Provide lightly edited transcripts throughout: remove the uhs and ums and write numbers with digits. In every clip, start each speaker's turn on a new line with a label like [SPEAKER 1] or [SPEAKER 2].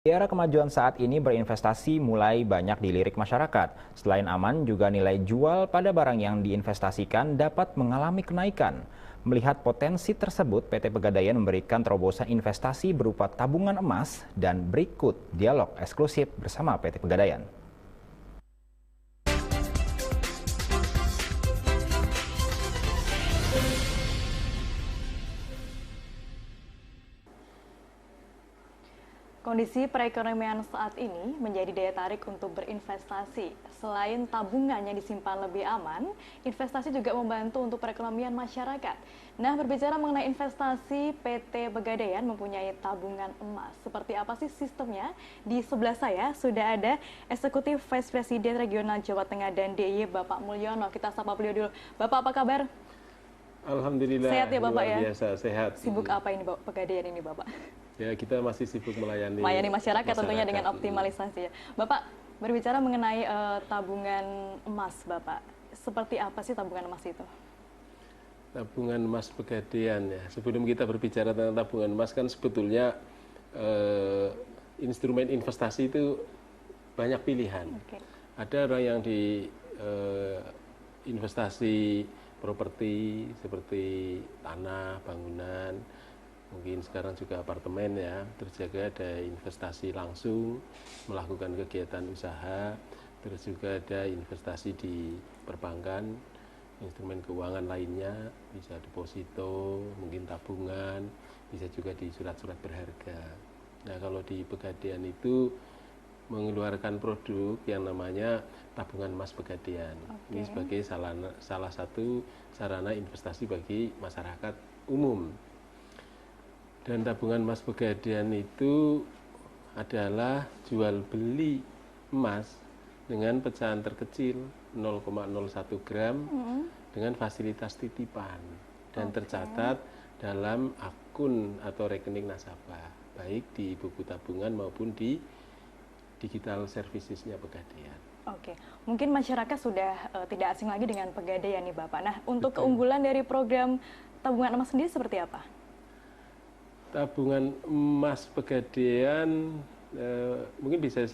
[SPEAKER 1] Di era kemajuan saat ini berinvestasi mulai banyak dilirik masyarakat. Selain aman, juga nilai jual pada barang yang diinvestasikan dapat mengalami kenaikan. Melihat potensi tersebut, PT Pegadaian memberikan terobosan investasi berupa tabungan emas dan berikut dialog eksklusif bersama PT Pegadaian.
[SPEAKER 2] Kondisi perekonomian saat ini menjadi daya tarik untuk berinvestasi. Selain tabungan yang disimpan lebih aman, investasi juga membantu untuk perekonomian masyarakat. Nah, berbicara mengenai investasi, PT Pegadaian mempunyai tabungan emas. Seperti apa sih sistemnya? Di sebelah saya sudah ada Eksekutif Vice President Regional Jawa Tengah dan DIY Bapak Mulyono. Kita sapa beliau dulu. Bapak, apa kabar?
[SPEAKER 3] Alhamdulillah,
[SPEAKER 2] sehat ya Bapak,
[SPEAKER 3] luar
[SPEAKER 2] ya?
[SPEAKER 3] biasa, sehat.
[SPEAKER 2] Sibuk apa ini Pegadaian ini Bapak?
[SPEAKER 3] Ya, kita masih sibuk melayani
[SPEAKER 2] masyarakat tentunya dengan optimalisasi ya. Bapak, berbicara mengenai tabungan emas Bapak, seperti apa sih tabungan emas itu?
[SPEAKER 3] Tabungan emas Pegadaian ya. Sebelum kita berbicara tentang tabungan emas, kan sebetulnya instrumen investasi itu banyak pilihan. Okay. Ada orang yang di investasi properti seperti tanah, bangunan, mungkin sekarang juga apartemen ya, terus juga ada investasi langsung, melakukan kegiatan usaha, terus juga ada investasi di perbankan, instrumen keuangan lainnya, bisa deposito, mungkin tabungan, bisa juga di surat-surat berharga. Nah, kalau di Pegadaian itu mengeluarkan produk yang namanya tabungan emas Pegadaian. Okay. Ini sebagai salah satu sarana investasi bagi masyarakat umum. Dan tabungan emas Pegadaian itu adalah jual beli emas dengan pecahan terkecil 0,01 gram dengan fasilitas titipan dan tercatat dalam akun atau rekening nasabah, baik di buku tabungan maupun di digital servicesnya Pegadaian.
[SPEAKER 2] Oke, mungkin masyarakat sudah tidak asing lagi dengan Pegadaian nih Bapak. Nah, untuk keunggulan dari program tabungan emas sendiri seperti apa?
[SPEAKER 3] Tabungan emas Pegadaian mungkin bisa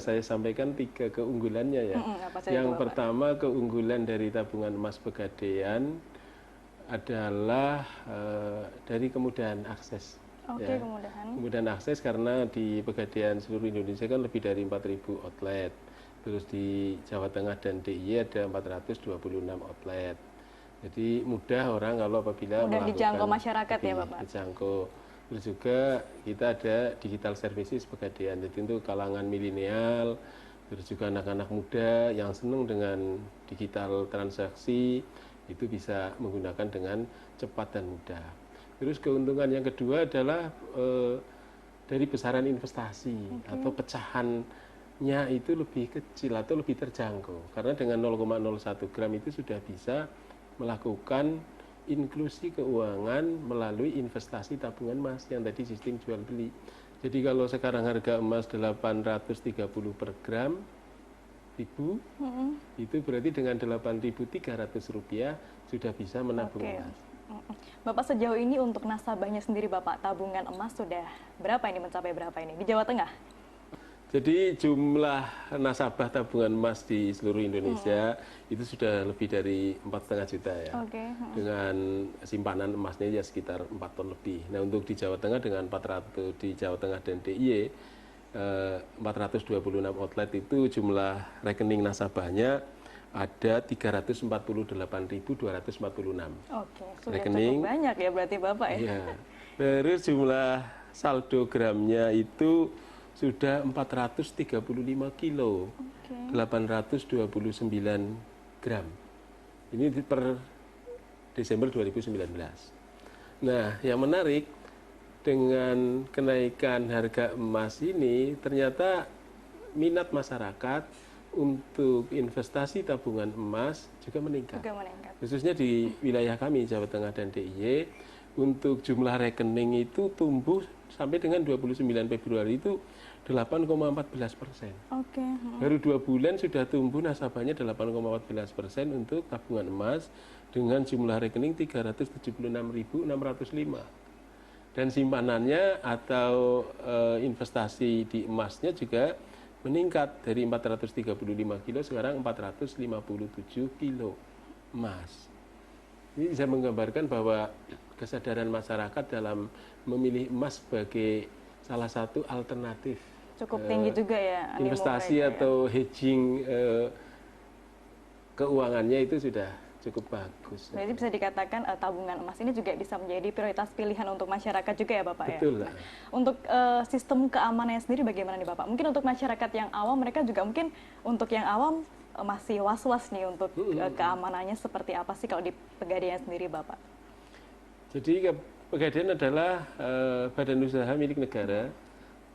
[SPEAKER 3] saya sampaikan 3 keunggulannya ya. Yang pertama, keunggulan dari tabungan emas Pegadaian adalah dari kemudahan akses.
[SPEAKER 2] Oke,
[SPEAKER 3] ya. Kemudahan akses karena di Pegadaian seluruh Indonesia kan lebih dari 4.000 outlet. Terus di Jawa Tengah dan DIY ada 426 outlet. Jadi mudah orang kalau apabila
[SPEAKER 2] mudah dijangkau masyarakat ya Bapak.
[SPEAKER 3] Dijangkau. Terus juga kita ada digital services Pegadaian. Jadi untuk kalangan milenial, terus juga anak-anak muda yang senang dengan digital transaksi itu bisa menggunakan dengan cepat dan mudah. Terus keuntungan yang kedua adalah dari besaran investasi atau pecahannya itu lebih kecil atau lebih terjangkau. Karena dengan 0,01 gram itu sudah bisa melakukan inklusi keuangan melalui investasi tabungan emas yang tadi sistem jual beli. Jadi kalau sekarang harga emas 830 per gram itu berarti dengan 8.300 rupiah sudah bisa menabung emas.
[SPEAKER 2] Bapak, sejauh ini untuk nasabahnya sendiri Bapak, tabungan emas sudah berapa ini, mencapai berapa ini di Jawa Tengah?
[SPEAKER 3] Jadi jumlah nasabah tabungan emas di seluruh Indonesia itu sudah lebih dari 4,5 juta ya. Dengan simpanan emasnya ya sekitar 4 ton lebih. Nah, untuk di Jawa Tengah dengan 400 di Jawa Tengah dan DIY 426 outlet itu jumlah rekening nasabahnya ada 348.246.
[SPEAKER 2] Oke, sudah rekening cukup banyak ya berarti Bapak ya.
[SPEAKER 3] Iya. Terus jumlah saldo gramnya itu sudah 435 kilo, 829 gram. Ini per Desember 2019. Nah, yang menarik dengan kenaikan harga emas ini ternyata minat masyarakat untuk investasi tabungan emas juga meningkat. Khususnya di wilayah kami, Jawa Tengah dan DIY, untuk jumlah rekening itu tumbuh sampai dengan 29 Februari itu 8,14%. Baru 2 bulan sudah tumbuh nasabahnya 8,14% untuk tabungan emas dengan jumlah rekening 376.605. Dan simpanannya atau investasi di emasnya juga meningkat dari 435 kilo sekarang 457 kilo emas. Ini bisa menggambarkan bahwa kesadaran masyarakat dalam memilih emas sebagai salah satu alternatif
[SPEAKER 2] Cukup tinggi juga ya animo
[SPEAKER 3] investasi
[SPEAKER 2] mereka,
[SPEAKER 3] atau hedging keuangannya itu sudah cukup bagus.
[SPEAKER 2] Berarti bisa dikatakan tabungan emas ini juga bisa menjadi prioritas pilihan untuk masyarakat juga ya Bapak
[SPEAKER 3] Betul
[SPEAKER 2] ya?
[SPEAKER 3] lah.
[SPEAKER 2] Untuk sistem keamanannya sendiri bagaimana nih Bapak? Mungkin untuk masyarakat yang awam, mereka juga mungkin untuk yang awam masih was-was nih untuk keamanannya seperti apa sih kalau di Pegadaian sendiri Bapak?
[SPEAKER 3] Jadi Pegadaian adalah badan usaha milik negara.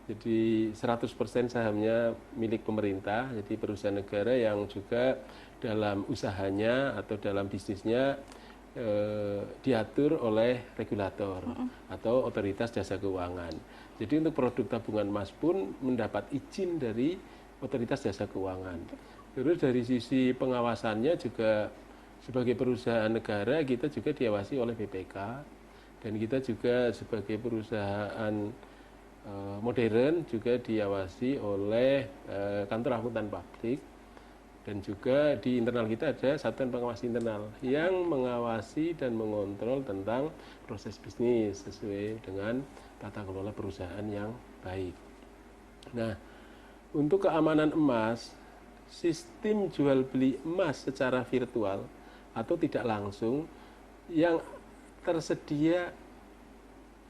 [SPEAKER 3] Jadi 100% sahamnya milik pemerintah, jadi perusahaan negara yang juga dalam usahanya atau dalam bisnisnya diatur oleh regulator atau otoritas jasa keuangan. Jadi untuk produk tabungan emas pun mendapat izin dari otoritas jasa keuangan. Terus dari sisi pengawasannya juga sebagai perusahaan negara kita juga diawasi oleh BPK dan kita juga sebagai perusahaan modern juga diawasi oleh kantor akuntan publik dan juga di internal kita ada satuan pengawas internal yang mengawasi dan mengontrol tentang proses bisnis sesuai dengan tata kelola perusahaan yang baik. Nah, untuk keamanan emas, sistem jual beli emas secara virtual atau tidak langsung yang tersedia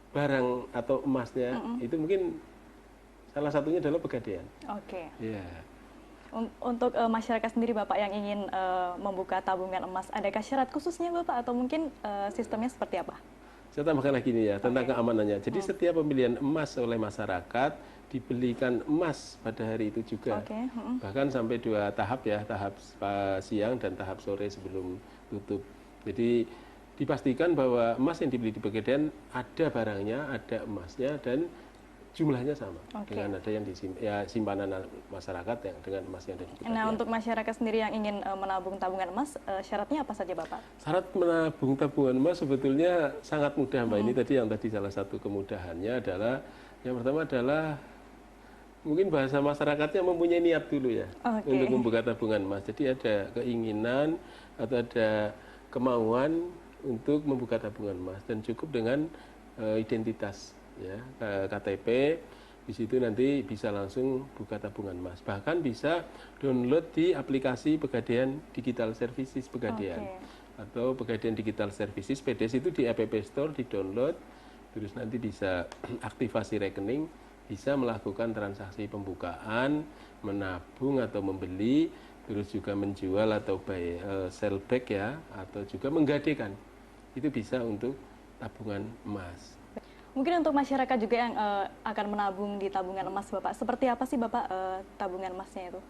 [SPEAKER 3] barang atau emasnya itu mungkin salah satunya adalah Pegadaian.
[SPEAKER 2] Oke.
[SPEAKER 3] Ya.
[SPEAKER 2] Untuk masyarakat sendiri Bapak yang ingin membuka tabungan emas, adakah syarat khususnya Bapak atau mungkin sistemnya seperti apa?
[SPEAKER 3] Saya tambahkan lagi nih ya tentang keamanannya. Jadi setiap pembelian emas oleh masyarakat dibelikan emas pada hari itu juga. Bahkan sampai 2 tahap ya, tahap siang dan tahap sore sebelum tutup. Jadi dipastikan bahwa emas yang dibeli di Pegadaian ada barangnya, ada emasnya dan jumlahnya sama dengan ada yang simpanan masyarakat yang dengan emas yang ada di Pegadaian.
[SPEAKER 2] Nah, untuk masyarakat sendiri yang ingin menabung tabungan emas, syaratnya apa saja Bapak?
[SPEAKER 3] Syarat menabung tabungan emas sebetulnya sangat mudah Mbak. Ini tadi salah satu kemudahannya adalah yang pertama adalah mungkin bahasa masyarakatnya mempunyai niat dulu ya untuk membuka tabungan emas. Jadi ada keinginan atau ada kemauan untuk membuka tabungan emas dan cukup dengan identitas ya KTP. Di situ nanti bisa langsung buka tabungan emas. Bahkan bisa download di aplikasi Pegadaian Digital Services Pegadaian atau Pegadaian Digital Services PDS itu di App Store di download, terus nanti bisa aktivasi rekening, bisa melakukan transaksi pembukaan, menabung atau membeli, terus juga menjual atau sell back ya, atau juga menggadekan. Itu bisa untuk tabungan emas.
[SPEAKER 2] Mungkin untuk masyarakat juga yang akan menabung di tabungan emas Bapak, seperti apa sih Bapak tabungan emasnya itu?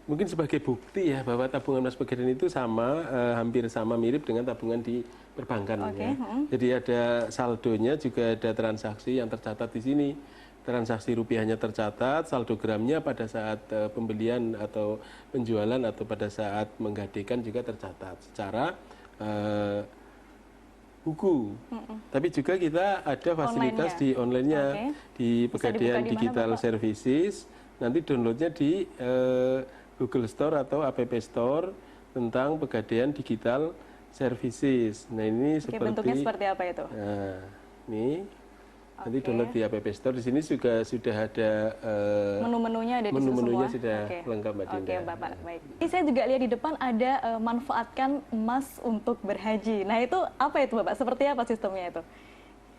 [SPEAKER 3] Mungkin sebagai bukti ya bahwa tabungan emas Pegadaian itu sama, hampir sama mirip dengan tabungan di perbankan. Ya. Jadi ada saldonya, juga ada transaksi yang tercatat di sini. Transaksi rupiahnya tercatat, saldo gramnya pada saat pembelian atau penjualan atau pada saat menggadekan juga tercatat secara buku. Tapi juga kita ada fasilitas di online-nya di Pegadaian Digital Services. Nanti downloadnya di Google Store atau App Store tentang Pegadaian Digital Services. Nah ini
[SPEAKER 2] bentuknya seperti apa itu?
[SPEAKER 3] Nah, ini nanti download di App Store. Di sini juga sudah ada
[SPEAKER 2] menu-menunya ada di
[SPEAKER 3] menu-menunya
[SPEAKER 2] semua.
[SPEAKER 3] sudah lengkap Mbak Dinda.
[SPEAKER 2] Oke, Bapak, baik. Ini saya juga lihat di depan ada manfaatkan emas untuk berhaji. Nah, itu apa itu Bapak? Seperti apa sistemnya itu?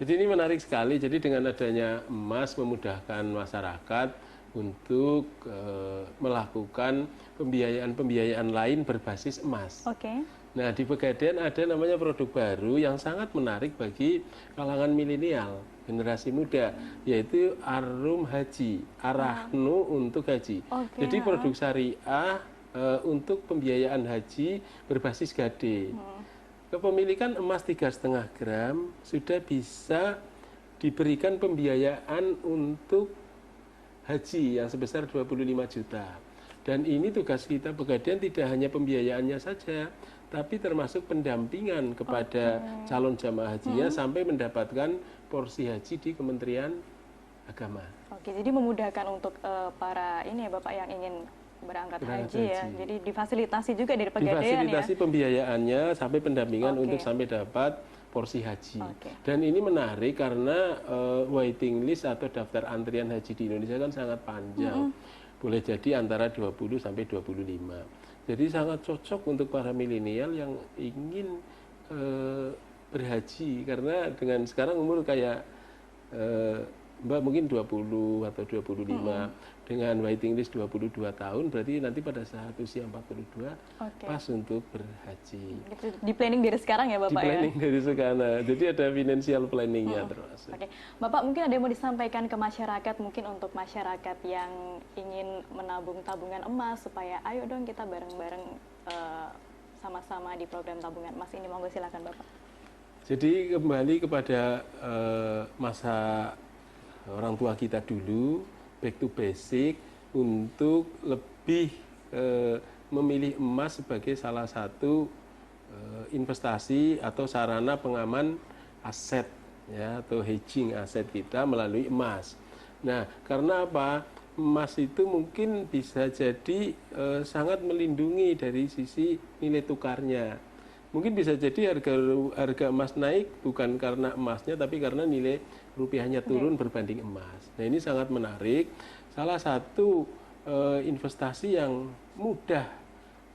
[SPEAKER 3] Jadi ini menarik sekali. Jadi dengan adanya emas memudahkan masyarakat untuk melakukan pembiayaan lain berbasis emas. Nah, di Pegadaian ada namanya produk baru yang sangat menarik bagi kalangan milenial, generasi muda, yaitu Arum Haji, Arahnu untuk haji. Jadi produk syariah untuk pembiayaan haji berbasis gade. Kepemilikan emas 3,5 gram sudah bisa diberikan pembiayaan untuk haji yang sebesar 25 juta. Dan ini tugas kita Pegadaian tidak hanya pembiayaannya saja, tapi termasuk pendampingan kepada calon jamaah hajinya sampai mendapatkan porsi haji di Kementerian Agama.
[SPEAKER 2] Oke, jadi memudahkan untuk para ini ya Bapak yang ingin berangkat haji ya. Jadi difasilitasi juga dari Pegadaian ya.
[SPEAKER 3] Difasilitasi pembiayaannya sampai pendampingan untuk sampai dapat porsi haji. Dan ini menarik karena waiting list atau daftar antrian haji di Indonesia kan sangat panjang. Boleh jadi antara 20 sampai 25. Jadi sangat cocok untuk para milenial yang ingin berhaji, karena dengan sekarang umur kayak Mbak mungkin 20 atau 25, dengan waiting list 22 tahun, berarti nanti pada saat usia 42 pas untuk berhaji.
[SPEAKER 2] Di planning dari sekarang ya Bapak ya?
[SPEAKER 3] Di planning dari sekarang, jadi ada financial planningnya termasuk.
[SPEAKER 2] Bapak mungkin ada yang mau disampaikan ke masyarakat, mungkin untuk masyarakat yang ingin menabung tabungan emas, supaya ayo dong kita bareng-bareng sama-sama di program tabungan emas ini, monggo silakan Bapak.
[SPEAKER 3] Jadi kembali kepada masa orang tua kita dulu, back to basic, untuk lebih memilih emas sebagai salah satu investasi atau sarana pengaman aset, ya, atau hedging aset kita melalui emas. Nah, karena apa? Emas itu mungkin bisa jadi sangat melindungi dari sisi nilai tukarnya. Mungkin bisa jadi harga emas naik bukan karena emasnya, tapi karena nilai rupiahnya turun berbanding emas. Nah, ini sangat menarik. Salah satu investasi yang mudah,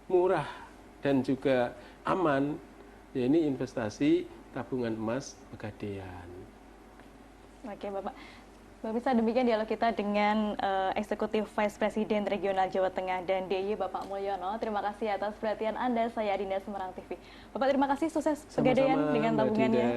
[SPEAKER 3] murah, dan juga aman, ya ini investasi tabungan emas Pegadaian.
[SPEAKER 2] Oke Bapak. Pemirsa, demikian dialog kita dengan Eksekutif Vice President Regional Jawa Tengah dan DIY Bapak Mulyono. Terima kasih atas perhatian Anda. Saya Adinda Semarang TV. Bapak terima kasih, sukses Pegadaian dengan tabungannya.